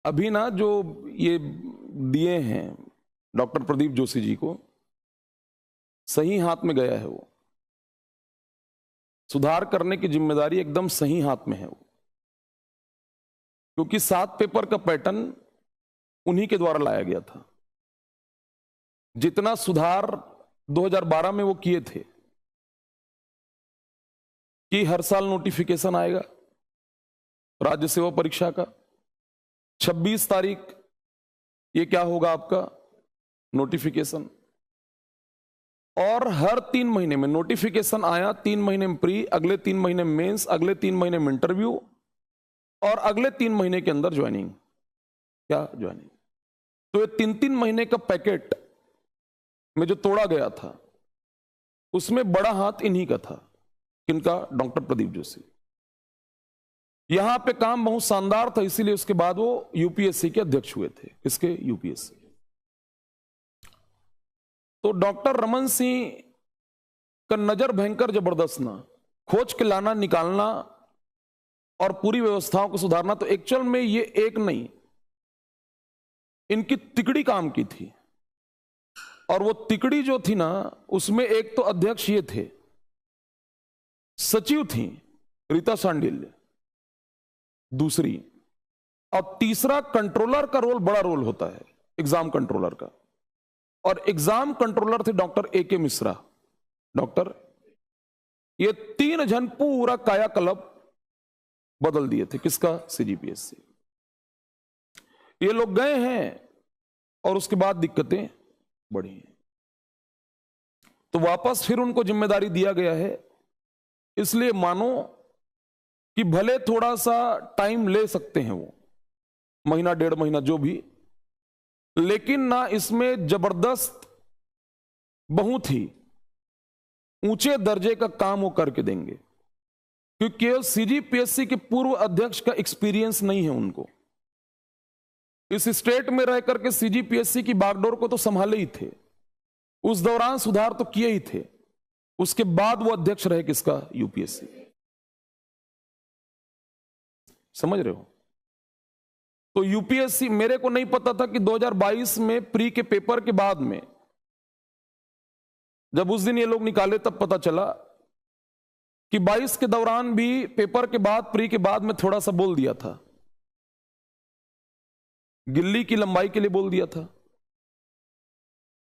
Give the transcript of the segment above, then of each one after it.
अभी ना जो ये दिए हैं डॉक्टर प्रदीप जोशी जी को, सही हाथ में गया है वो। सुधार करने की जिम्मेदारी एकदम सही हाथ में है वो, क्योंकि 7 पेपर का पैटर्न उन्हीं के द्वारा लाया गया था। जितना सुधार 2012 में वो किए थे कि हर साल नोटिफिकेशन आएगा राज्य सेवा परीक्षा का, 26 तारीख ये क्या होगा आपका नोटिफिकेशन, और हर 3 महीने में नोटिफिकेशन आया, 3 महीने में प्री, अगले 3 महीने में मेंस, अगले 3 महीने में इंटरव्यू और अगले 3 महीने के अंदर ज्वाइनिंग। क्या ज्वाइनिंग? तो ये 3-3 महीने का पैकेट में जो तोड़ा गया था उसमें बड़ा हाथ इन्हीं का था। किनका? डॉक्टर प्रदीप जोशी। यहां पे काम बहुत शानदार था, इसीलिए उसके बाद वो यूपीएससी के अध्यक्ष हुए थे। किसके? यूपीएससी। तो डॉक्टर रमन सिंह का नजर भयंकर जबरदस्त ना, खोज के लाना, निकालना और पूरी व्यवस्थाओं को सुधारना। तो एक्चुअल में ये एक नहीं, इनकी तिकड़ी काम की थी। और वो तिकड़ी जो थी ना, उसमें एक तो अध्यक्ष ये थे, सचिव थी रीता शांडिल्य, दूसरी, और तीसरा कंट्रोलर का रोल, बड़ा रोल होता है एग्जाम कंट्रोलर का। और एग्जाम कंट्रोलर थे डॉक्टर ए.के. मिश्रा। डॉक्टर, ये 3 जन पूरा कायाकल्प बदल दिए थे। किसका? सीजीपीएससी। ये लोग गए हैं और उसके बाद दिक्कतें बढ़ी हैं, तो वापस फिर उनको जिम्मेदारी दिया गया है। इसलिए मानो कि भले थोड़ा सा टाइम ले सकते हैं वो, महीना 1.5 महीना जो भी, लेकिन ना इसमें जबरदस्त बहुत ही ऊंचे दर्जे का काम वो करके देंगे, क्योंकि केवल सीजीपीएससी के पूर्व अध्यक्ष का एक्सपीरियंस नहीं है उनको। इस स्टेट में रह करके सीजीपीएससी की बागडोर को तो संभाले ही थे, उस दौरान सुधार तो किए ही थे, उसके बाद वो अध्यक्ष रहे किसका? यूपीएससी। समझ रहे हो? तो यूपीएससी, मेरे को नहीं पता था कि 2022 में प्री के पेपर के बाद में, जब उस दिन ये लोग निकाले तब पता चला कि 22 के दौरान भी पेपर के बाद, प्री के बाद में थोड़ा सा बोल दिया था, गिल्ली की लंबाई के लिए बोल दिया था,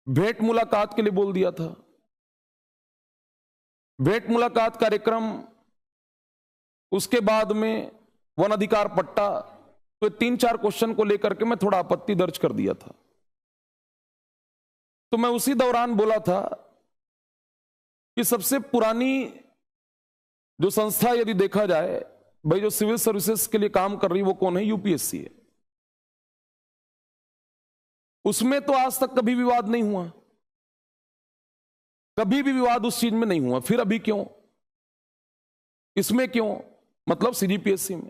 भेंट मुलाकात के लिए बोल दिया था। भेंट मुलाकात कार्यक्रम, उसके बाद में वन अधिकार पट्टा, तो 3-4 क्वेश्चन को लेकर के मैं थोड़ा आपत्ति दर्ज कर दिया था। तो मैं उसी दौरान बोला था कि सबसे पुरानी जो संस्था यदि देखा जाए, भाई जो सिविल सर्विसेज के लिए काम कर रही है वो कौन है? यूपीएससी है। उसमें तो आज तक कभी विवाद नहीं हुआ, कभी भी विवाद उस चीज में नहीं हुआ। फिर अभी क्यों? इसमें क्यों? मतलब सीजीपीएससी में,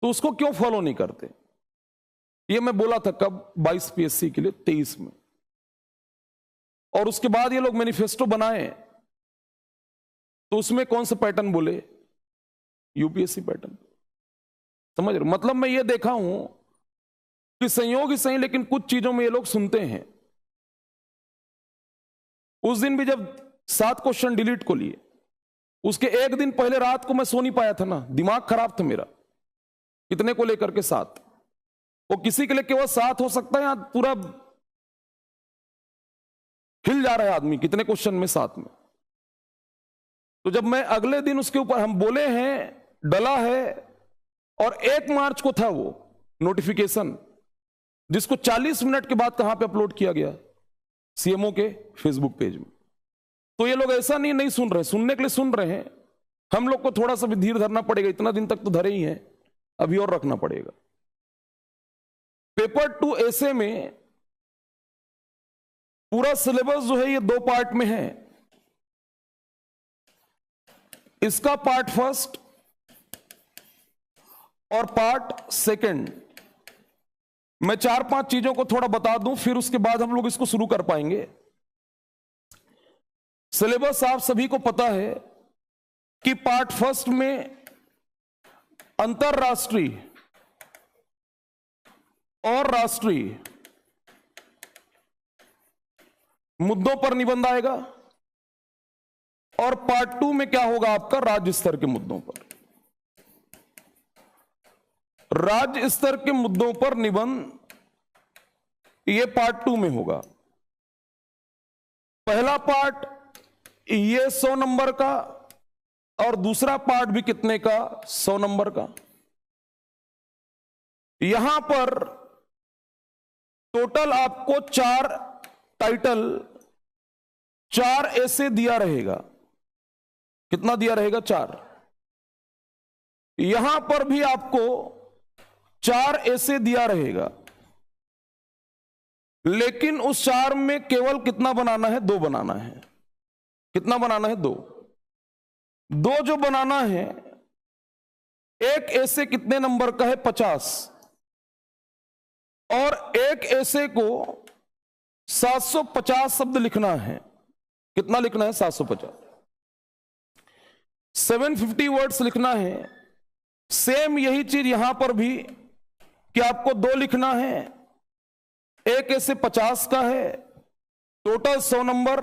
तो उसको क्यों फॉलो नहीं करते? ये मैं बोला था कब? 22 पीएससी के लिए 23 में। और उसके बाद ये लोग मैनिफेस्टो बनाए, तो उसमें कौन सा पैटर्न बोले? UPSC pattern. समझ रहे? मतलब मैं ये देखा हूं कि संयोग ही सही, लेकिन कुछ चीजों में ये लोग सुनते हैं। उस दिन भी जब 7 क्वेश्चन डिलीट को लिए, उसके एक दिन पहले रात को मैं सो नहीं पाया था ना, दिमाग खराब था मेरा। कितने को लेकर के? 7। वो किसी के लिए केवल 7 हो सकता है, यहां पूरा हिल जा रहा है आदमी, कितने क्वेश्चन में? 7 में। तो जब मैं अगले दिन उसके ऊपर हम बोले हैं, डला है, और 1 मार्च को था वो नोटिफिकेशन, जिसको 40 मिनट के बाद कहां पे अपलोड किया गया? सीएमओ के फेसबुक पेज में। तो ये लोग ऐसा नहीं सुन रहे, सुनने के लिए सुन रहे हैं। हम लोग को थोड़ा सा भी धीर धरना पड़ेगा, इतना दिन तक तो धरे ही हैं, अभी और रखना पड़ेगा। पेपर 2 ऐसे में पूरा सिलेबस जो है ये 2 पार्ट में है। इसका पार्ट फर्स्ट और पार्ट सेकंड। मैं 4-5 चीजों को थोड़ा बता दूं, फिर उसके बाद हम लोग इसको शुरू कर पाएंगे। सिलेबस आप सभी को पता है कि पार्ट फर्स्ट में अंतरराष्ट्रीय और राष्ट्रीय मुद्दों पर निबंध आएगा, और पार्ट 2 में क्या होगा आपका, राज्य स्तर के मुद्दों पर। राज्य स्तर के मुद्दों पर निबंध, ये पार्ट 2 में होगा। पहला पार्ट ये 100 नंबर का, और दूसरा पार्ट भी कितने का, 100 नंबर का। यहां पर टोटल आपको 4 टाइटल, 4 ऐसे दिया रहेगा। कितना दिया रहेगा, 4। यहां पर भी आपको 4 ऐसे दिया रहेगा, लेकिन उस 4 में केवल कितना बनाना है, 2 बनाना है। कितना बनाना है, 2 जो बनाना है। एक ऐसे कितने नंबर का है, 50, और एक ऐसे को 750 शब्द लिखना है। कितना लिखना है, 750। 750 वर्ड्स लिखना है। सेम यही चीज यहां पर भी, कि आपको 2 लिखना है। एक ऐसे 50 का है, टोटल 100 नंबर,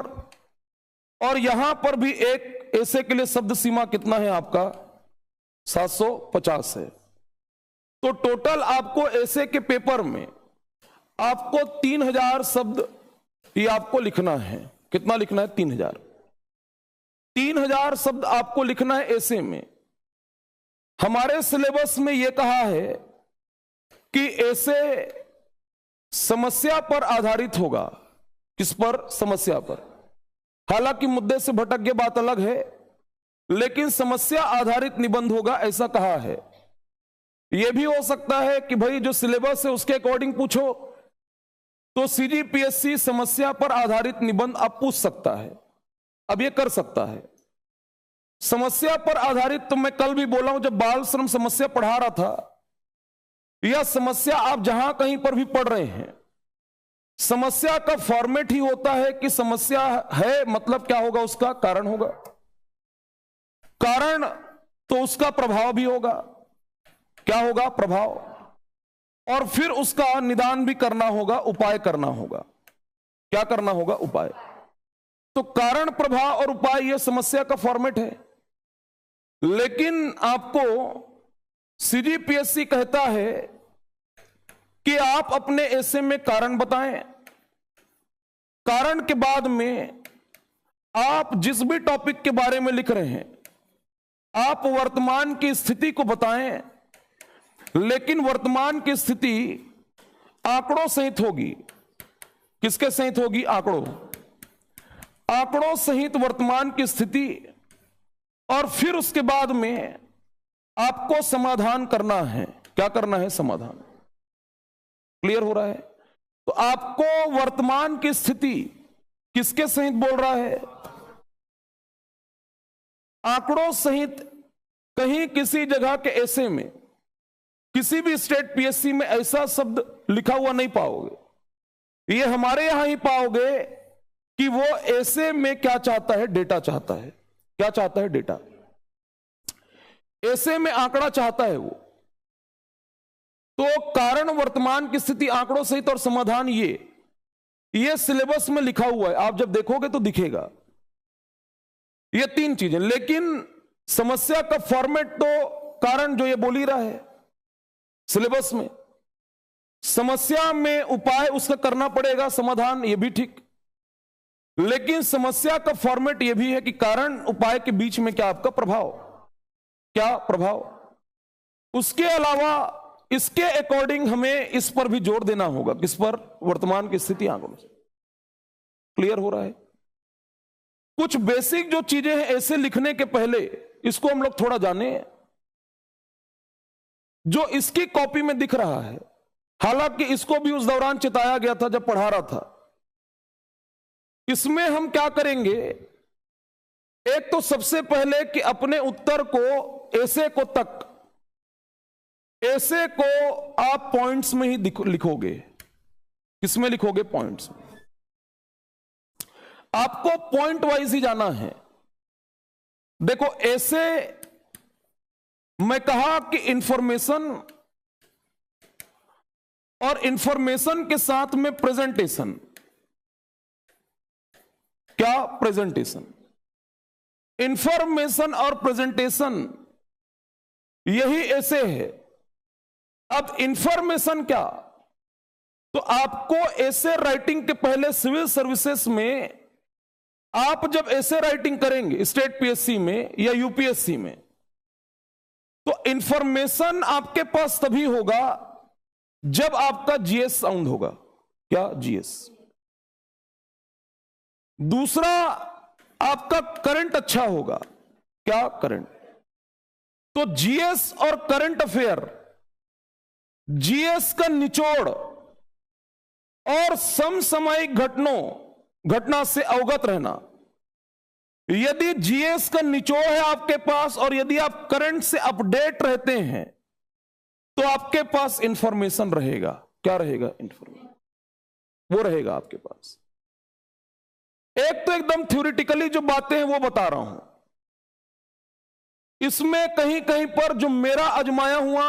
और यहां पर भी एक ऐसे के लिए शब्द सीमा कितना है आपका, 750 है। तो टोटल आपको ऐसे के पेपर में आपको 3000 शब्द ये आपको लिखना है। कितना लिखना है, 3000। 3000 शब्द आपको लिखना है ऐसे में। हमारे सिलेबस में यह कहा है कि ऐसे समस्या पर आधारित होगा। किस पर, समस्या पर। हालांकि मुद्दे से भटक गए, बात अलग है, लेकिन समस्या आधारित निबंध होगा, ऐसा कहा है। यह भी हो सकता है कि भाई जो सिलेबस है उसके अकॉर्डिंग पूछो, तो सीजीपीएससी समस्या पर आधारित निबंध आप पूछ सकता है। अब यह कर सकता है समस्या पर आधारित। तो मैं कल भी बोला हूं, जब बाल श्रम समस्या पढ़ा रहा था, यह समस्या आप जहां कहीं पर भी पढ़ रहे हैं, समस्या का फॉर्मेट ही होता है कि समस्या है मतलब क्या होगा, उसका कारण होगा। कारण तो उसका प्रभाव भी होगा। क्या होगा, प्रभाव। और फिर उसका निदान भी करना होगा, उपाय करना होगा। क्या करना होगा, उपाय। तो कारण, प्रभाव और उपाय, यह समस्या का फॉर्मेट है। लेकिन आपको सीजीपीएससी कहता है कि आप अपने ऐसे में कारण बताएं। कारण के बाद में आप जिस भी टॉपिक के बारे में लिख रहे हैं, आप वर्तमान की स्थिति को बताएं, लेकिन वर्तमान की स्थिति आंकड़ों सहित होगी। किसके सहित होगी, आंकड़ों। आंकड़ों सहित वर्तमान की स्थिति, और फिर उसके बाद में आपको समाधान करना है। क्या करना है, समाधान। क्लियर हो रहा है। तो आपको वर्तमान की स्थिति किसके सहित बोल रहा है, आंकड़ों सहित। कहीं किसी जगह के ऐसे में, किसी भी स्टेट पीएससी में ऐसा शब्द लिखा हुआ नहीं पाओगे। ये हमारे यहां ही पाओगे कि वो ऐसे में क्या चाहता है, डेटा चाहता है। क्या चाहता है, डेटा। ऐसे में आंकड़ा चाहता है वो। तो कारण, वर्तमान की स्थिति, आंकड़ों सहित और समाधान, ये सिलेबस में लिखा हुआ है। आप जब देखोगे तो दिखेगा ये 3 चीजें। लेकिन समस्या का फॉर्मेट तो कारण जो ये बोल ही रहा है सिलेबस में। समस्या में उपाय उसका करना पड़ेगा, समाधान, ये भी ठीक। लेकिन समस्या का फॉर्मेट यह भी है कि कारण उपाय के बीच में क्या आपका प्रभाव। क्या प्रभाव। उसके अलावा इसके अकॉर्डिंग हमें इस पर भी जोर देना होगा। किस पर, वर्तमान की स्थिति, आंकड़ों से। क्लियर हो रहा है। कुछ बेसिक जो चीजें हैं ऐसे लिखने के पहले, इसको हम लोग थोड़ा जाने। जो इसकी कॉपी में दिख रहा है, हालांकि इसको भी उस दौरान चिताया गया था जब पढ़ा रहा था। इसमें हम क्या करेंगे, एक तो सबसे पहले कि अपने उत्तर को, ऐसे को तक, ऐसे को आप पॉइंट्स में ही लिखोगे। किसमें लिखोगे, पॉइंट्स में। आपको पॉइंट वाइज ही जाना है। देखो, ऐसे मैं कहा कि इंफॉर्मेशन और इंफॉर्मेशन के साथ में प्रेजेंटेशन। क्या प्रेजेंटेशन? इंफॉर्मेशन और प्रेजेंटेशन, यही ऐसे है। अब इंफॉर्मेशन क्या? तो आपको ऐसे राइटिंग के पहले सिविल सर्विसेज में आप जब ऐसे राइटिंग करेंगे स्टेट पीएससी में या यूपीएससी में, तो इंफॉर्मेशन आपके पास तभी होगा जब आपका जीएस साउंड होगा। क्या? जीएस। दूसरा, आपका करंट अच्छा होगा। क्या? करंट। तो जीएस और करंट अफेयर, जीएस का निचोड़ और समसामयिक घटना से अवगत रहना। यदि जीएस का निचोड़ है आपके पास और यदि आप करंट से अपडेट रहते हैं तो आपके पास इंफॉर्मेशन रहेगा। क्या रहेगा? इंफॉर्मेशन वो रहेगा आपके पास। एक तो एकदम थ्योरेटिकली जो बातें हैं वो बता रहा हूं, इसमें कहीं कहीं पर जो मेरा आजमाया हुआ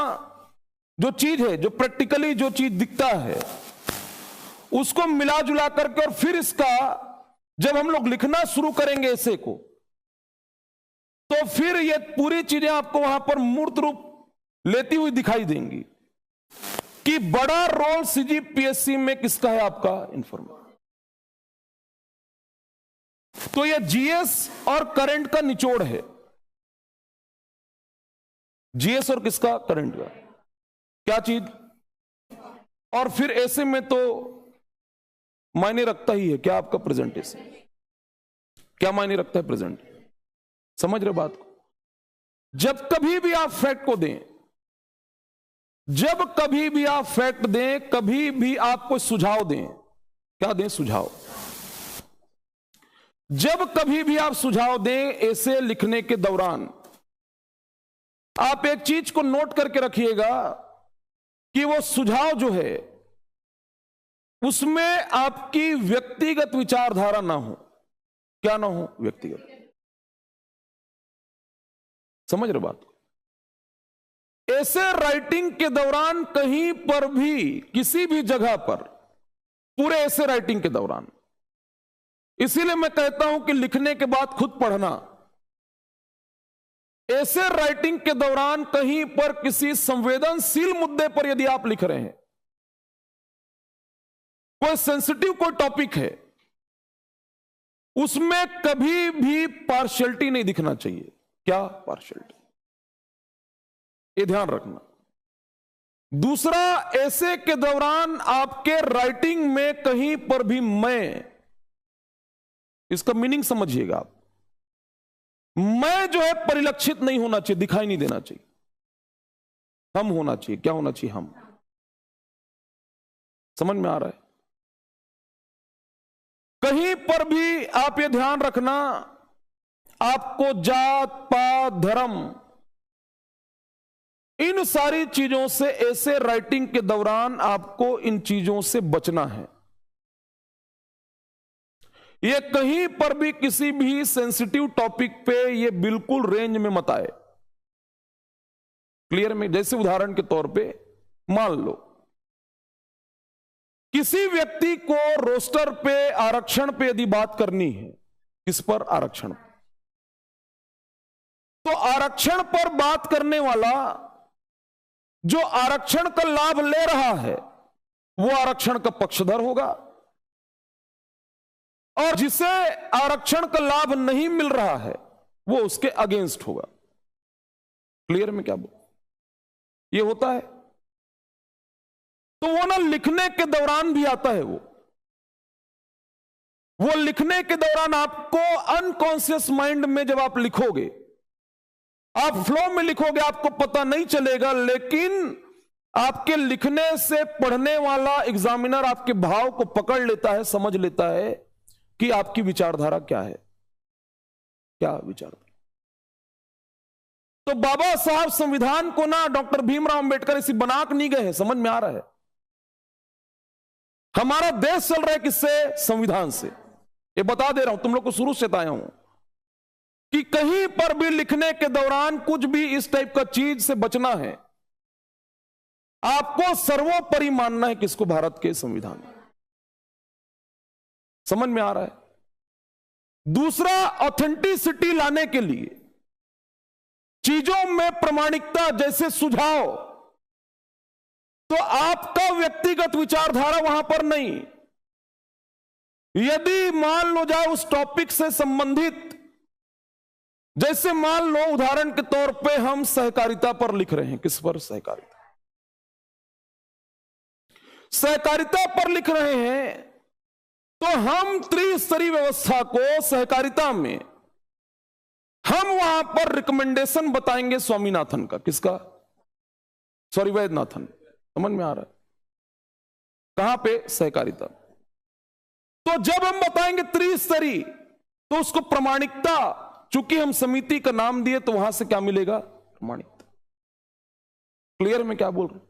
जो चीज है, जो प्रैक्टिकली जो चीज दिखता है, उसको मिला जुला करके और फिर इसका जब हम लोग लिखना शुरू करेंगे ऐसे को, तो फिर ये पूरी चीजें आपको वहां पर मूर्त रूप लेती हुई दिखाई देंगी कि बड़ा रोल सीजीपीएससी में किसका है? आपका इंफॉर्मेशन। तो ये जीएस और करंट का निचोड़ है। जीएस और किसका? करंट का। क्या चीज? और फिर ऐसे में तो मायने रखता ही है क्या आपका प्रेजेंटेशन? क्या मायने रखता है प्रेजेंट? समझ रहे बात को? जब कभी भी आप फैक्ट को दें, जब कभी भी आप फैक्ट दें, कभी भी आप कोई सुझाव दें, क्या दें? सुझाव। जब कभी भी आप सुझाव दें ऐसे लिखने के दौरान, आप एक चीज को नोट करके रखिएगा कि वो सुझाव जो है उसमें आपकी व्यक्तिगत विचारधारा ना हो। क्या ना हो? व्यक्तिगत। समझ रहे बात? ऐसे राइटिंग के दौरान कहीं पर भी, किसी भी जगह पर, पूरे ऐसे राइटिंग के दौरान, इसीलिए मैं कहता हूं कि लिखने के बाद खुद पढ़ना। ऐसे राइटिंग के दौरान कहीं पर किसी संवेदनशील मुद्दे पर यदि आप लिख रहे हैं, कोई सेंसिटिव कोई टॉपिक है, उसमें कभी भी पार्शियलिटी नहीं दिखना चाहिए। क्या? पार्शियलिटी। ये ध्यान रखना। दूसरा, ऐसे के दौरान आपके राइटिंग में कहीं पर भी मैं, इसका मीनिंग समझिएगा आप, मैं जो है परिलक्षित नहीं होना चाहिए, दिखाई नहीं देना चाहिए। हम होना चाहिए। क्या होना चाहिए? हम। समझ में आ रहा है? कहीं पर भी आप ये ध्यान रखना, आपको जात पात धर्म इन सारी चीजों से, ऐसे राइटिंग के दौरान आपको इन चीजों से बचना है। ये कहीं पर भी किसी भी सेंसिटिव टॉपिक पे ये बिल्कुल रेंज में मत आए। क्लियर में? जैसे उदाहरण के तौर पे मान लो किसी व्यक्ति को रोस्टर पे आरक्षण पे यदि बात करनी है, किस पर? आरक्षण। तो आरक्षण पर बात करने वाला जो आरक्षण का लाभ ले रहा है वो आरक्षण का पक्षधर होगा, और जिसे आरक्षण का लाभ नहीं मिल रहा है वो उसके अगेंस्ट होगा। क्लियर में? क्या बोल ये होता है? तो वो ना लिखने के दौरान भी आता है। वो लिखने के दौरान आपको अनकॉन्शियस माइंड में जब आप लिखोगे, आप फ्लो में लिखोगे, आपको पता नहीं चलेगा, लेकिन आपके लिखने से पढ़ने वाला एग्जामिनर आपके भाव को पकड़ लेता है, समझ लेता है कि आपकी विचारधारा क्या है। क्या विचारधारा? तो बाबा साहब संविधान को ना डॉक्टर भीमराव अंबेडकर इसी बना के नहीं गए। समझ में आ रहा है? हमारा देश चल रहा है किससे? संविधान से। ये बता दे रहा हूं, तुम लोग को शुरू से बताया हूं कि कहीं पर भी लिखने के दौरान कुछ भी इस टाइप का चीज से बचना है। आपको सर्वोपरि मानना है किसको? भारत के संविधान। समझ में आ रहा है? दूसरा, ऑथेंटिसिटी लाने के लिए चीजों में प्रामाणिकता, जैसे सुझाव, तो आपका व्यक्तिगत विचारधारा वहां पर नहीं। यदि मान लो जाए उस टॉपिक से संबंधित, जैसे मान लो उदाहरण के तौर पे हम सहकारिता पर लिख रहे हैं। किस पर? सहकारिता। सहकारिता पर लिख रहे हैं, तो हम त्रिस्तरीय व्यवस्था को सहकारिता में हम वहां पर रिकमेंडेशन बताएंगे स्वामीनाथन का। किसका? सॉरी, वैद्यनाथन। समझ में आ रहा है? कहां पे? सहकारिता। तो जब हम बताएंगे त्रिस्तरीय, तो उसको प्रामाणिकता, चूंकि हम समिति का नाम दिए तो वहां से क्या मिलेगा? प्रामाणिकता। क्लियर में क्या बोल रहे?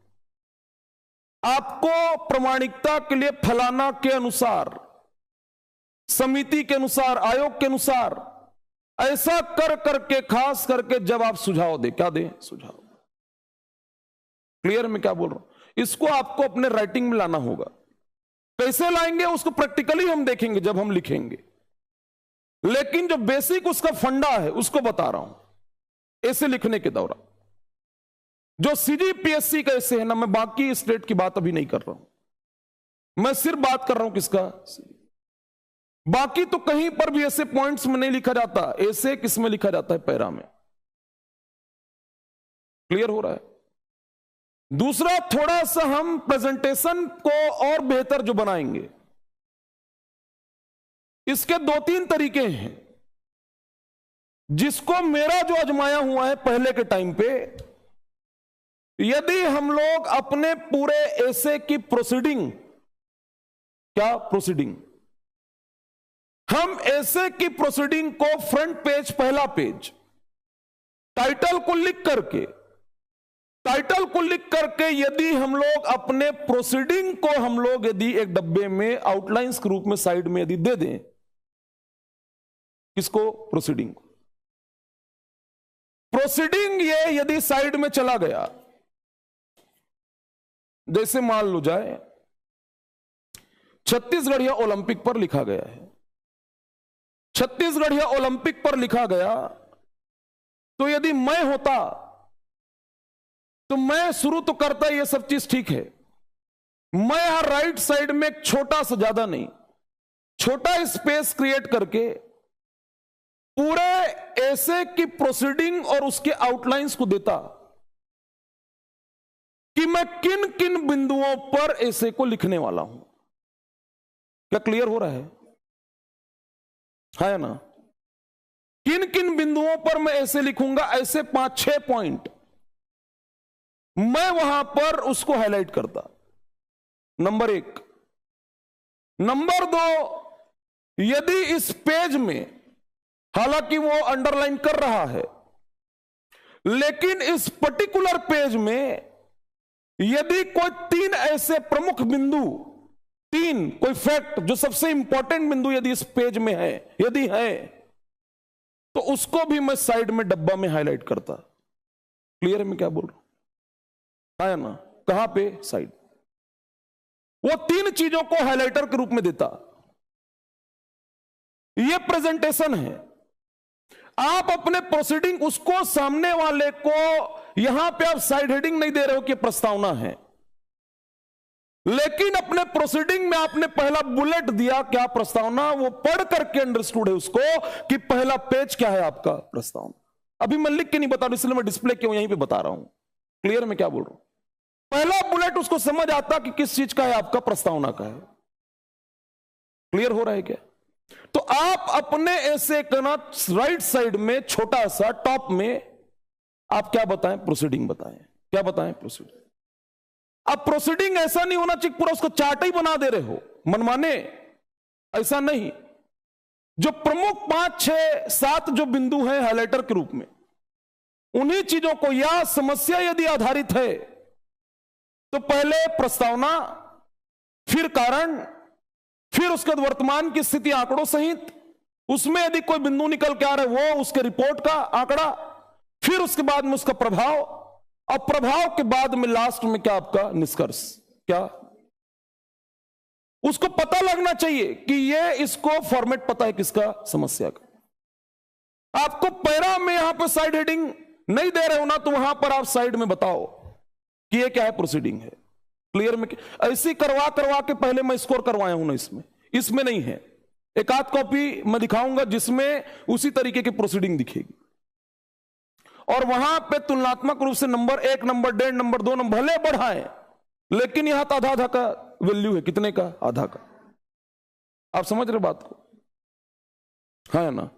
आपको प्रामाणिकता के लिए फलाना के अनुसार, समिति के अनुसार, आयोग के अनुसार, ऐसा कर करके, खास करके जब आप सुझाव दे, क्या दे? सुझाव। क्लियर में क्या बोल रहा हूं? इसको आपको अपने राइटिंग में लाना होगा। कैसे लाएंगे उसको प्रैक्टिकली हम देखेंगे जब हम लिखेंगे, लेकिन जो बेसिक उसका फंडा है उसको बता रहा हूं ऐसे लिखने के दौरान। जो सीजीपीएससी का ऐसे है ना, मैं बाकी स्टेट की बात अभी नहीं कर रहा हूं, मैं सिर्फ बात कर रहा हूं किसका? बाकी तो कहीं पर भी ऐसे पॉइंट्स में नहीं लिखा जाता, ऐसे किसमें लिखा जाता है? पैरा में। क्लियर हो रहा है? दूसरा, थोड़ा सा हम प्रेजेंटेशन को और बेहतर जो बनाएंगे, इसके 2-3 तरीके हैं, जिसको मेरा जो आजमाया हुआ है पहले के टाइम पे। यदि हम लोग अपने पूरे ऐसे की प्रोसीडिंग, क्या प्रोसीडिंग, हम ऐसे की प्रोसीडिंग को फ्रंट पेज, पहला पेज, टाइटल को लिख करके यदि हम लोग अपने प्रोसीडिंग को हम लोग यदि एक डब्बे में आउटलाइंस के रूप में साइड में यदि दे दें, किसको? प्रोसीडिंग। प्रोसीडिंग ये यदि साइड में चला गया, जैसे मान लो जाए छत्तीसगढ़िया ओलंपिक पर लिखा गया है, छत्तीसगढ़िया ओलंपिक पर लिखा गया, तो यदि मैं होता तो मैं शुरू तो करता, ये सब चीज ठीक है, मैं यहां राइट साइड में एक छोटा सा, ज्यादा नहीं, छोटा स्पेस क्रिएट करके पूरे ऐसे की प्रोसीडिंग और उसके आउटलाइंस को देता कि मैं किन किन बिंदुओं पर ऐसे को लिखने वाला हूं। क्या क्लियर हो रहा है ना? किन किन बिंदुओं पर मैं ऐसे लिखूंगा, ऐसे 5-6 पॉइंट मैं वहां पर उसको हाईलाइट करता। नंबर 1। नंबर 2, यदि इस पेज में, हालांकि वो अंडरलाइन कर रहा है, लेकिन इस पर्टिकुलर पेज में यदि कोई 3 ऐसे प्रमुख बिंदु, 3 कोई फैक्ट जो सबसे इंपॉर्टेंट बिंदु यदि इस पेज में है, यदि है, तो उसको भी मैं साइड में डब्बा में हाईलाइट करता। क्लियर है मैं क्या बोल रहा हूं? है ना? कहां पे? साइड। वो 3 चीजों को हाइलाइटर के रूप में देता। ये प्रेजेंटेशन है। आप अपने प्रोसीडिंग, उसको सामने वाले को, यहां पे आप साइड हेडिंग नहीं दे रहे हो कि प्रस्तावना है, लेकिन अपने प्रोसीडिंग में आपने पहला बुलेट दिया, क्या? प्रस्तावना। वो पढ़ करके अंडरस्टूड है उसको कि पहला पेज क्या है आपका? प्रस्तावना। अभी मैं लिख के नहीं बता रहा, इसलिए मैं डिस्प्ले क्यों यहीं पे बता रहा हूं। क्लियर में क्या बोल रहा हूं? पहला बुलेट उसको समझ आता कि किस चीज का है आपका? प्रस्तावना का है। क्लियर हो रहा है क्या? तो आप अपने ऐसे करना, राइट साइड में छोटा सा टॉप में आप क्या बताएं? प्रोसीडिंग बताएं। क्या बताएं? प्रोसीडिंग। अब प्रोसीडिंग ऐसा नहीं होना चाहिए पूरा उसको चार्ट ही बना दे रहे हो मनमाने, ऐसा नहीं। जो प्रमुख 5, 6, 7 जो बिंदु हैं हाइलाइटर के रूप में, उन्हीं चीजों को, या समस्या यदि आधारित है तो पहले प्रस्तावना, फिर कारण, फिर उसके बाद वर्तमान की स्थिति आंकड़ों सहित, उसमें यदि कोई बिंदु निकल के आ रहा है वो उसके रिपोर्ट का आंकड़ा, फिर उसके बाद में उसका प्रभाव, और प्रभाव के बाद में लास्ट में क्या आपका निष्कर्ष, क्या उसको पता लगना चाहिए कि ये इसको फॉर्मेट पता है किसका, समस्या का। आपको पैरा में यहां पर साइड हेडिंग नहीं दे रहे हो ना, तो वहां पर आप साइड में बताओ कि ये क्या है, प्रोसीडिंग है। क्लियर में ऐसी करवा करवा के पहले मैं स्कोर करवाया हूं ना, इसमें नहीं है। एक आध कॉपी मैं दिखाऊंगा जिसमें उसी तरीके की प्रोसीडिंग दिखेगी, और वहां पे तुलनात्मक रूप से नंबर 1, नंबर 1.5, नंबर 2 नंबर भले बढ़ाए, लेकिन यहां तो आधा आधा का वैल्यू है। कितने का? आधा का। आप समझ रहे बात को, है ना?